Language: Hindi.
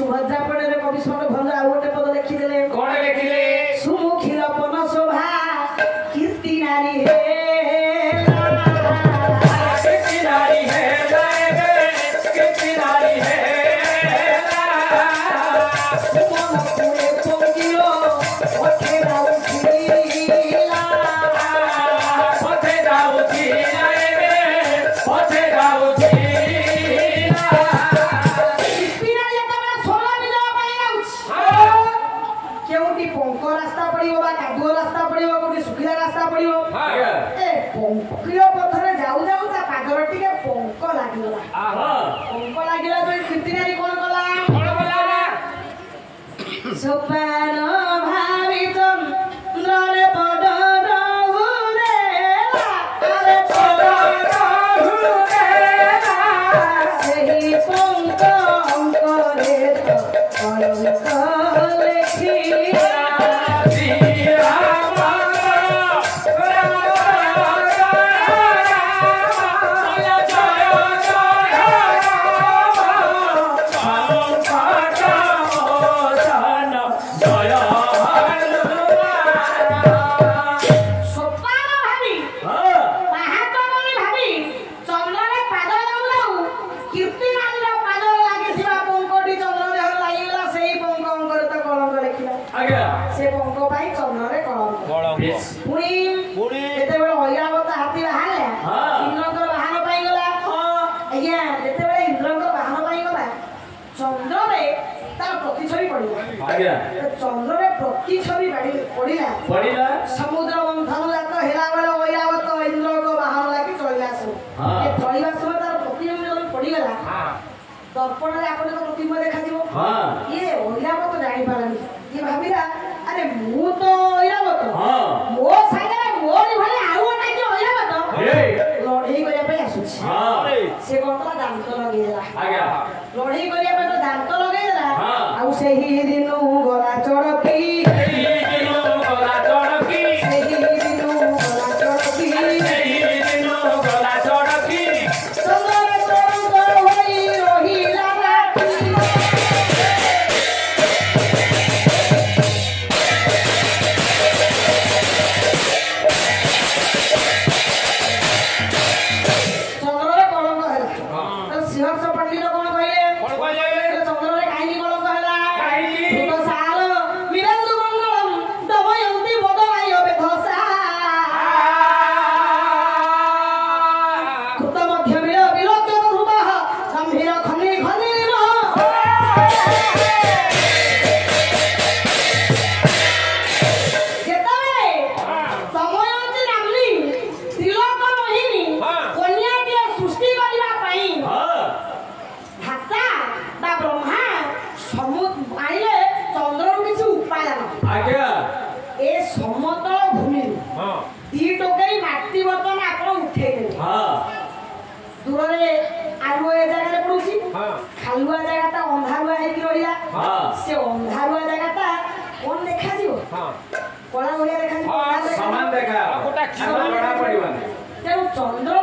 सुभद्रा पड़े कवि सुमन भंग आ गोटे पद लिखिदेले कोन लिखिले सुमुखीर पन शोभा कीर्ति नारी हे कीर्ति नारी है कीर्ति नारी है मन पुरे पंगियो ओठे राउठीला पथे जाउथी पथे जाउथी पंक रास्ता पड़ो कादुआ रास्ता पड़ो कोटी सुखिला रास्ता पड़ो ए पंकियो पथरे जाऊ जाऊ ता पादर टिके पंक लागिला पंक लागिला तो कीर्ति नारी कोन कला सोपान भावी चंद्ररे पद रहुरे आरे पद रहुरे सेही पंक अंकरे तो कलंक लेखिला चंद्र प्रति छवि पड़ा समुद्र मंथन जात हेला बेले ऐरावत इंद्र को वाहन लागी चलिला सब चलिबा समय तार प्रतिबिंब जब पड़ीगला दर्पण रे आपण तो प्रतिबिंब देखा दिबो ये ऐरावत जानि पारनी ये भाबिला अरे मु तो ऐरावत मो सागे मोरी भले आउ ना कि ऐरावत लढई करिया पे आसुछि से कोनला दांत लगेला लढई करिया पे तो दांत लगेला आउ सेही दिनु गला चढ़की खालुआ जगह अंधारुआ रहा से अंधारुआ जगह कौन देखा कला भाया देखा समान देखा तेणु चंद्र